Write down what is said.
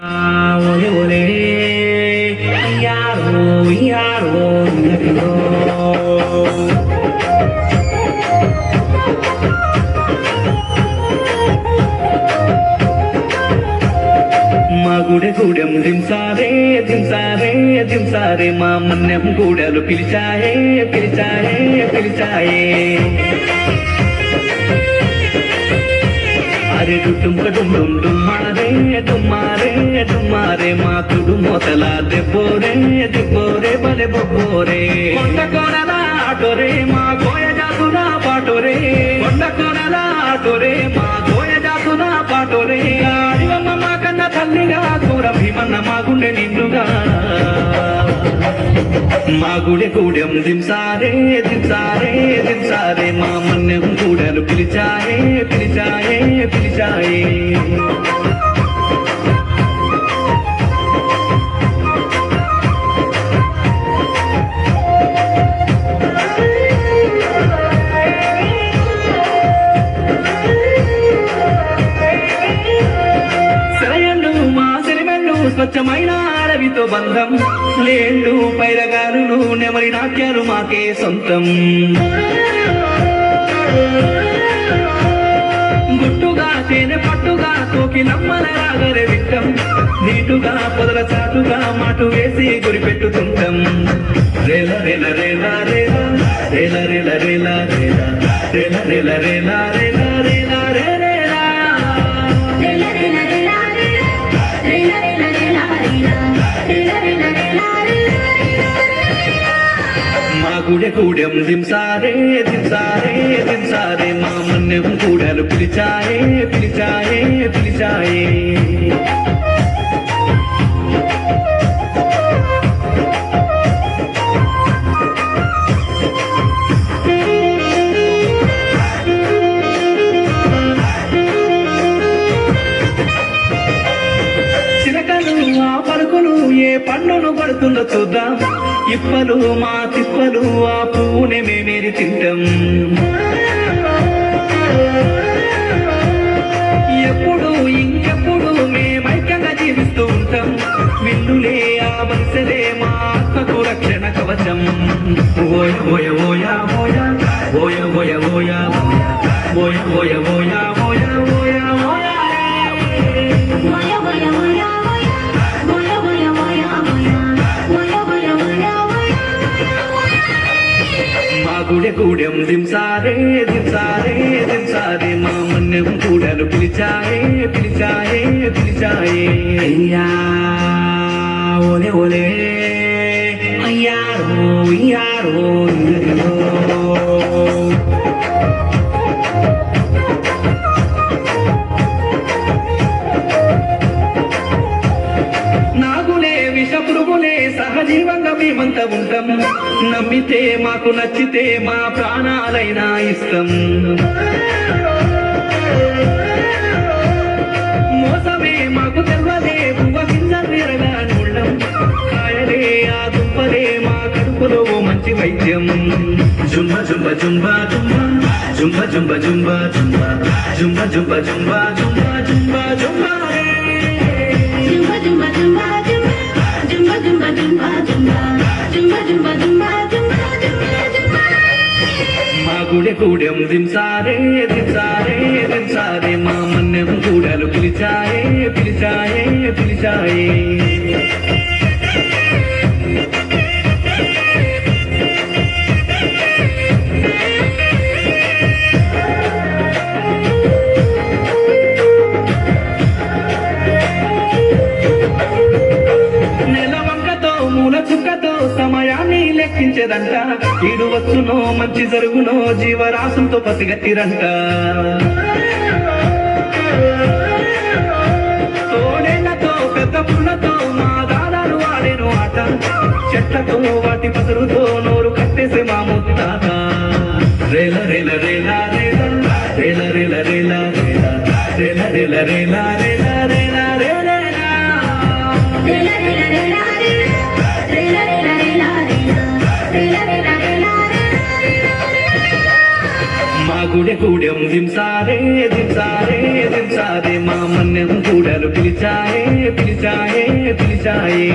ఒలే ఒలే అయ్యారో ఇయ్యారో ఇయ్యారో మా గుడె గూడెం దింసారే దింసారే దింసారే మా మన్నెం గూడెలు పిలిచాయే పిలిచాయే పిలిచాయే అరే డుమ్క డుమ్ డుమ్ డుమ్మారే డుమ్మారే డుమ్మారే మా తుడు మొదల దెబ్బోరే దెబ్బోరే బలె బొబ్బోరే కొండ కోనల ఆటోరే మా కోయ జాతున పాటోరే కొండ కోనల ఆటోరే మా కోయ జాతున పాటోరే అడివమ్మ మా కన్న తల్లిగా కూర భీమన్న మా గుండె నిండుగా మా గుడె గూడెం దింసారే దింసారే దింసారే మా మన్నెం గూడెలు పిలిచాయే పిలిచాయే పిలిచాయే స్వచ్ఛమైన అడవితో బంధం లేళ్ళు పైరగారులు నెమరి నాట్యాలు మాకే సొంతం గుట్టుగా తేనె పట్టుగా తోకి నమ్మల రాగరే విట్టం నీటుగా పొదల చాటుగా మాటు వేసి గురిపెట్టుతుంటాం రేల రేల రేల రేల రేల రేల రేల రేల రేల రేల రేల రేల రేల మా గుడె గూడెం దింసారే దింసారే దింసారే మా మన్నెం గూడెలు పిలిచాయే పిలిచాయే పిలిచాయే ఏ పండును పడుతుందో చూద్దాం ఇప్పలు మా తిప్పలు ఆ పువ్వునే మేమేరి తింటాం ఎప్పుడు ఇంకెప్పుడు మేమైక్యంగా జీవిస్తూ ఉంటాం విల్లులే ఆ మనసలే మా ఆత్మకు రక్షణ కవచం ఓయ ఓయ ఓయ ఓయ ఓయ ఓయ ఓయ ఓయ ఓయ ఓయ ఓయ ఓయ మా గుడె గూడెం దింసారే దింసారే దింసారే మా మన్నెం గూడెలు పిలిచాయే పిలిచాయే పిలిచాయే అయ్యా ఓలే ఓలే అయ్యారో ఇయ్యారో ఇయ్యారో విషపురుగులే సహజీవంగా మేమంతా ఉంటాం నమ్మితే మాకు నచ్చితే మా ప్రాణాలైనా ఇష్టం మోసమే మాకు తెల్వదే పువ్వ కింద వేరగా నూళ్ళం కాయలే ఆ దుంపలే మా కడుపులో మంచి వైద్యం జుంబ జుంబ జుంబ జుంబ జుంబ జుంబ జుంబ జుంబ జుంబ జుంబ జుంబ జుంబ జుంబ మా గుడె గూడెం దింసారే దింసారే దింసారే మా మన్నెం గూడెలు పిలిచాయే పిలిచాయే పిలిచాయే చుక్కతో సమయాన్ని లెక్కించేదంట ఈడు వచ్చునో మంచి జరుగునో జీవరాశంతో పసిగట్టిరంట తోడేళ్లతో పెద్ద పుల్లతో మా దాదాలు ఆడేను ఆట చెట్లతో వాటి పసరుతో నోరు కట్టేసే మా ముత్తాత రేల రేల రేల రేల రేల రేల రేల రేల రేల రేల రేల రేల రేల గుడె గూడెం దింసారే దింసారే దింసారే మా మన్నెం గూడలు పిలిచాయే పిలిచాయే పిలిచాయే